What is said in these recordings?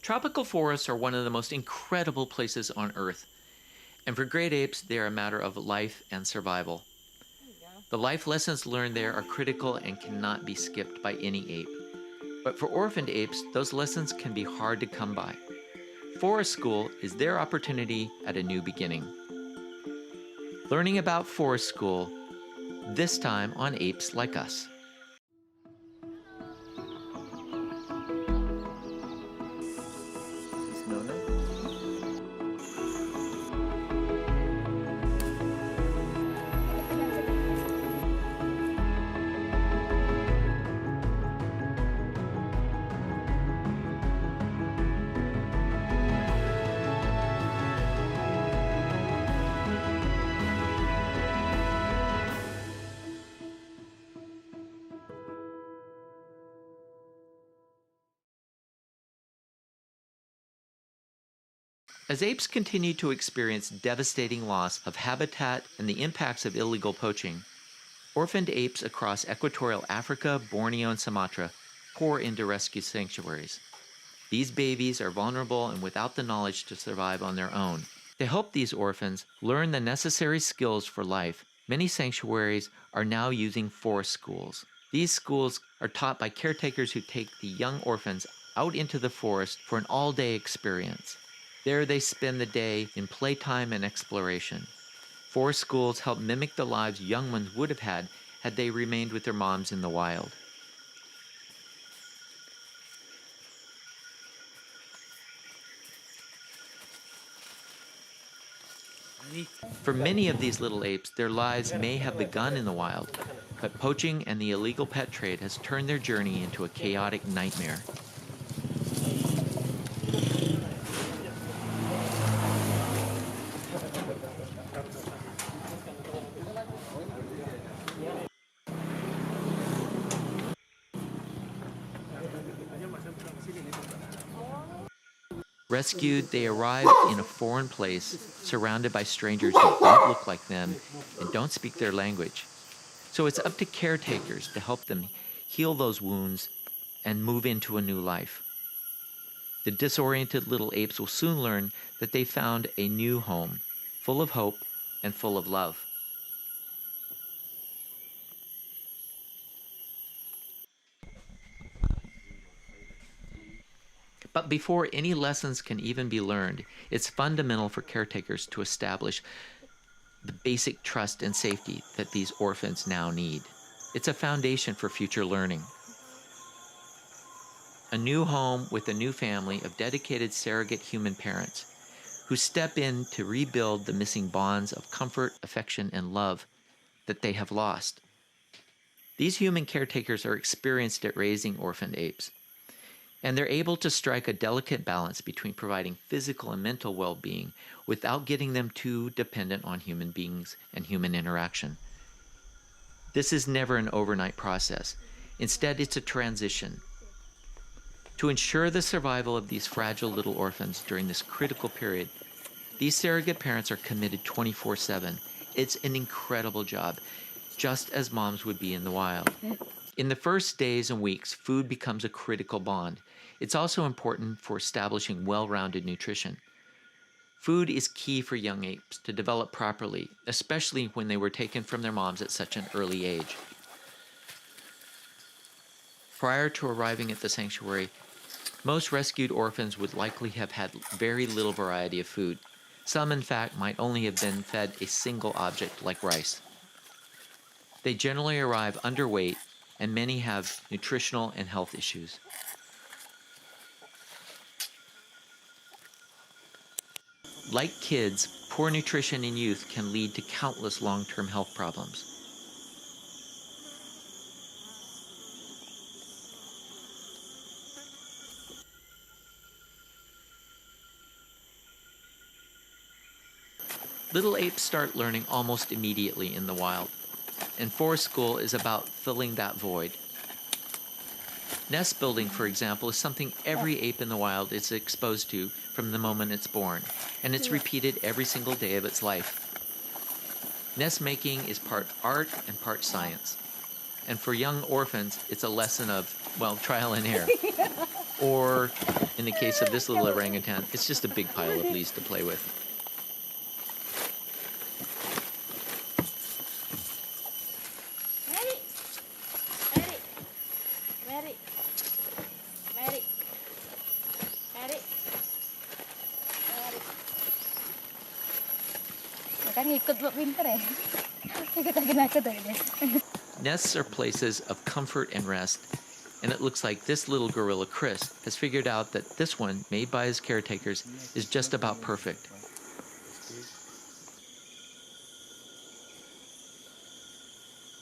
Tropical forests are one of the most incredible places on Earth, and for great apes, they are a matter of life and survival. There you go. The life lessons learned there are critical and cannot be skipped by any ape. But for orphaned apes, those lessons can be hard to come by. Forest School is their opportunity at a new beginning. Learning about Forest School, this time on Apes Like Us. Is this Nona? As apes continue to experience devastating loss of habitat and the impacts of illegal poaching, orphaned apes across equatorial Africa, Borneo, and Sumatra pour into rescue sanctuaries. These babies are vulnerable and without the knowledge to survive on their own. To help these orphans learn the necessary skills for life, many sanctuaries are now using forest schools. These schools are taught by caretakers who take the young orphans out into the forest for an all-day experience. There they spend the day in playtime and exploration. Forest schools help mimic the lives young ones would have had they remained with their moms in the wild. For many of these little apes, their lives may have begun in the wild, but poaching and the illegal pet trade has turned their journey into a chaotic nightmare. Rescued, they arrive in a foreign place, surrounded by strangers who don't look like them and don't speak their language. So it's up to caretakers to help them heal those wounds and move into a new life. The disoriented little apes will soon learn that they found a new home, full of hope and full of love. But before any lessons can even be learned, it's fundamental for caretakers to establish the basic trust and safety that these orphans now need. It's a foundation for future learning. A new home with a new family of dedicated surrogate human parents who step in to rebuild the missing bonds of comfort, affection, and love that they have lost. These human caretakers are experienced at raising orphaned apes, and they're able to strike a delicate balance between providing physical and mental well-being without getting them too dependent on human beings and human interaction. This is never an overnight process. Instead, it's a transition. To ensure the survival of these fragile little orphans during this critical period, these surrogate parents are committed 24/7. It's an incredible job, just as moms would be in the wild. In the first days and weeks, food becomes a critical bond. It's also important for establishing well-rounded nutrition. Food is key for young apes to develop properly, especially when they were taken from their moms at such an early age. Prior to arriving at the sanctuary, most rescued orphans would likely have had very little variety of food. Some, in fact, might only have been fed a single object like rice. They generally arrive underweight, and many have nutritional and health issues. Like kids, poor nutrition in youth can lead to countless long-term health problems. Little apes start learning almost immediately in the wild, and forest school is about filling that void. Nest building, for example, is something every ape in the wild is exposed to from the moment it's born, and it's repeated every single day of its life. Nest making is part art and part science, and for young orphans, it's a lesson of, well, trial and error. Or, in the case of this little orangutan, it's just a big pile of leaves to play with. Mary, Mary, Mary, Mary, Mary, Mary. Mereka ngikut Mbak pinter ya. Ikut aku tuh guys. Nests are places of comfort and rest, and it looks like this little gorilla, Chris, has figured out that this one, made by his caretakers, is just about perfect.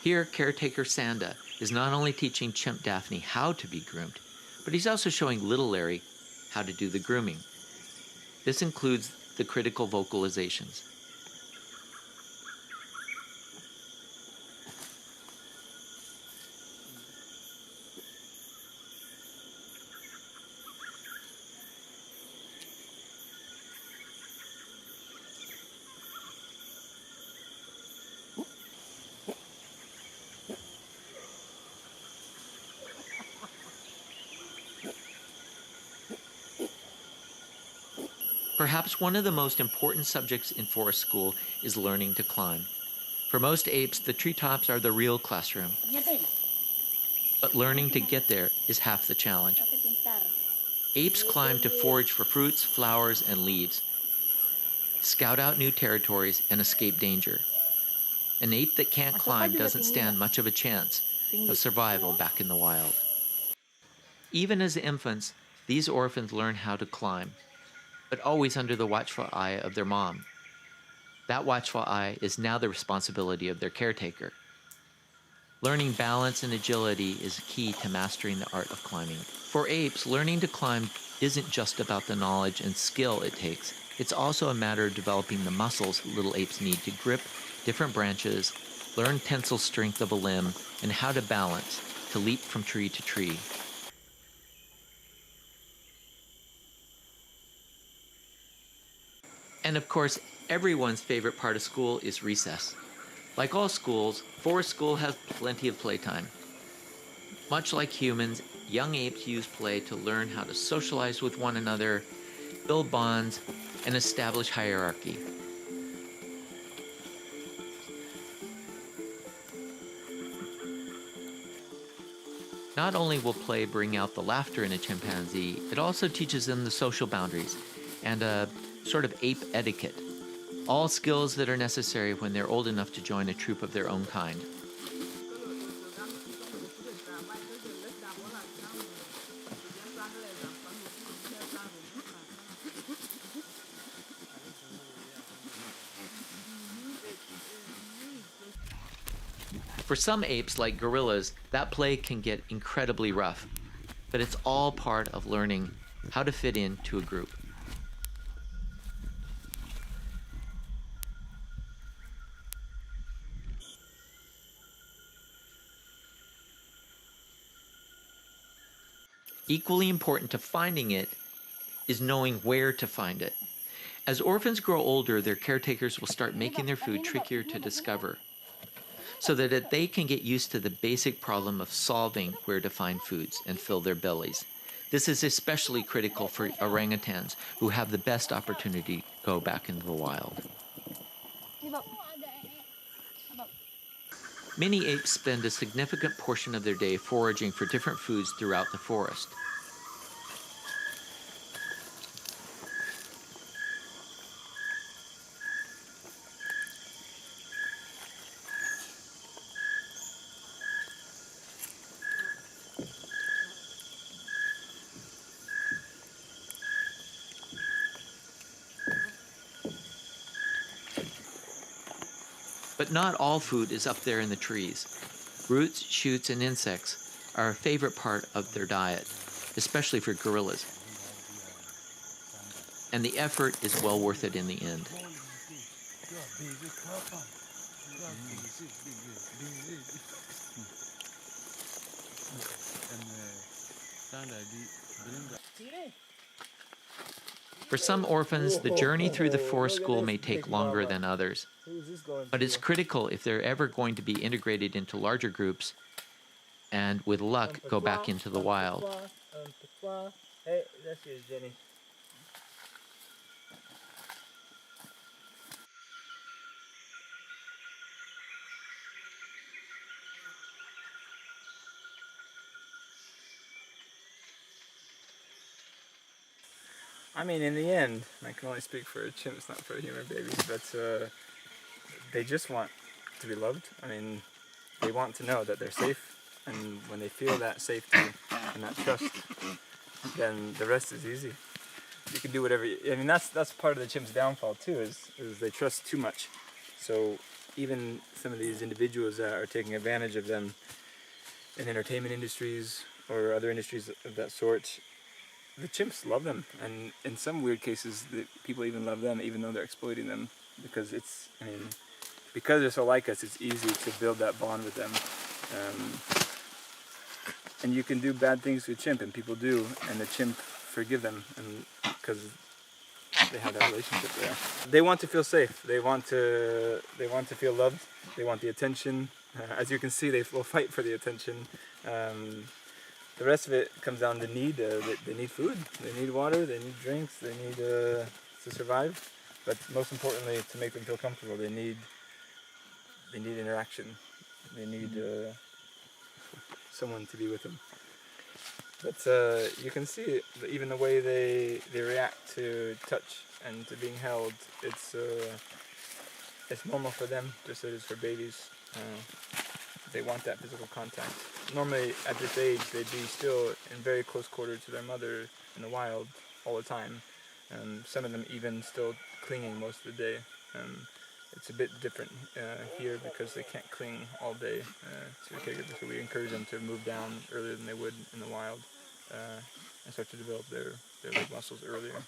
Here, caretaker Sanda is not only teaching Chimp Daphne how to be groomed, but he's also showing little Larry how to do the grooming. This includes the critical vocalizations. Perhaps one of the most important subjects in forest school is learning to climb. For most apes, the treetops are the real classroom. But learning to get there is half the challenge. Apes climb to forage for fruits, flowers, and leaves, scout out new territories, and escape danger. An ape that can't climb doesn't stand much of a chance of survival back in the wild. Even as infants, these orphans learn how to climb, but always under the watchful eye of their mom. That watchful eye is now the responsibility of their caretaker. Learning balance and agility is key to mastering the art of climbing. For apes, learning to climb isn't just about the knowledge and skill it takes. It's also a matter of developing the muscles little apes need to grip different branches, learn tensile strength of a limb, and how to balance, to leap from tree to tree. And of course, everyone's favorite part of school is recess. Like all schools, forest school has plenty of playtime. Much like humans, young apes use play to learn how to socialize with one another, build bonds, and establish hierarchy. Not only will play bring out the laughter in a chimpanzee, it also teaches them the social boundaries and a sort of ape etiquette, all skills that are necessary when they're old enough to join a troop of their own kind. For some apes, like gorillas, that play can get incredibly rough, but it's all part of learning how to fit into a group. Equally important to finding it is knowing where to find it. As orphans grow older, their caretakers will start making their food trickier to discover, so that they can get used to the basic problem of solving where to find foods and fill their bellies. This is especially critical for orangutans, who have the best opportunity to go back into the wild. Many apes spend a significant portion of their day foraging for different foods throughout the forest. But not all food is up there in the trees. Roots, shoots, and insects are a favorite part of their diet, especially for gorillas. And the effort is well worth it in the end. For some orphans, the journey through the forest school may take longer than others, but it's critical if they're ever going to be integrated into larger groups and, with luck, go back into the wild. Hey, that's you, Jenny. I mean, in the end, I can only speak for chimps, not for human babies, but they just want to be loved. I mean, they want to know that they're safe, and when they feel that safety and that trust, then the rest is easy. You can do whatever. I mean, that's part of the chimp's downfall too. Is they trust too much. So even some of these individuals that are taking advantage of them in entertainment industries or other industries of that sort, the chimps love them, and in some weird cases, the people even love them, even though they're exploiting them, because because they're so like us, it's easy to build that bond with them. And you can do bad things to a chimp, and people do, and the chimp forgive them, and because they have that relationship there. They want to feel safe. They want to feel loved. They want the attention. As you can see, they will fight for the attention. The rest of it comes down to need. They need food. They need water. They need drinks. They need to survive. But most importantly, to make them feel comfortable, they need interaction. They need someone to be with them. But you can see it, even the way they react to touch and to being held. It's normal for them, just as it is for babies. They want that physical contact. Normally, at this age, they'd be still in very close quarter to their mother in the wild all the time. Some of them even still clinging most of the day. It's a bit different here because they can't cling all day to caregivers, so we encourage them to move down earlier than they would in the wild and start to develop their leg muscles earlier.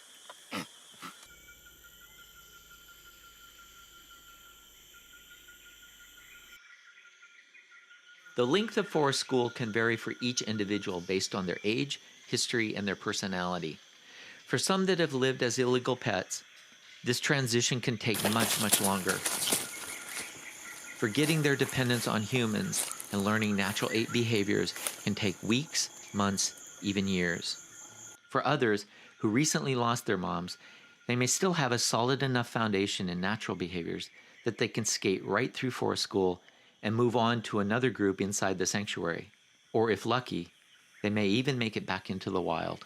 The length of forest school can vary for each individual based on their age, history, and their personality. For some that have lived as illegal pets, this transition can take much, much longer. Forgetting their dependence on humans and learning natural ape behaviors can take weeks, months, even years. For others who recently lost their moms, they may still have a solid enough foundation in natural behaviors that they can skate right through forest school and move on to another group inside the sanctuary. Or if lucky, they may even make it back into the wild.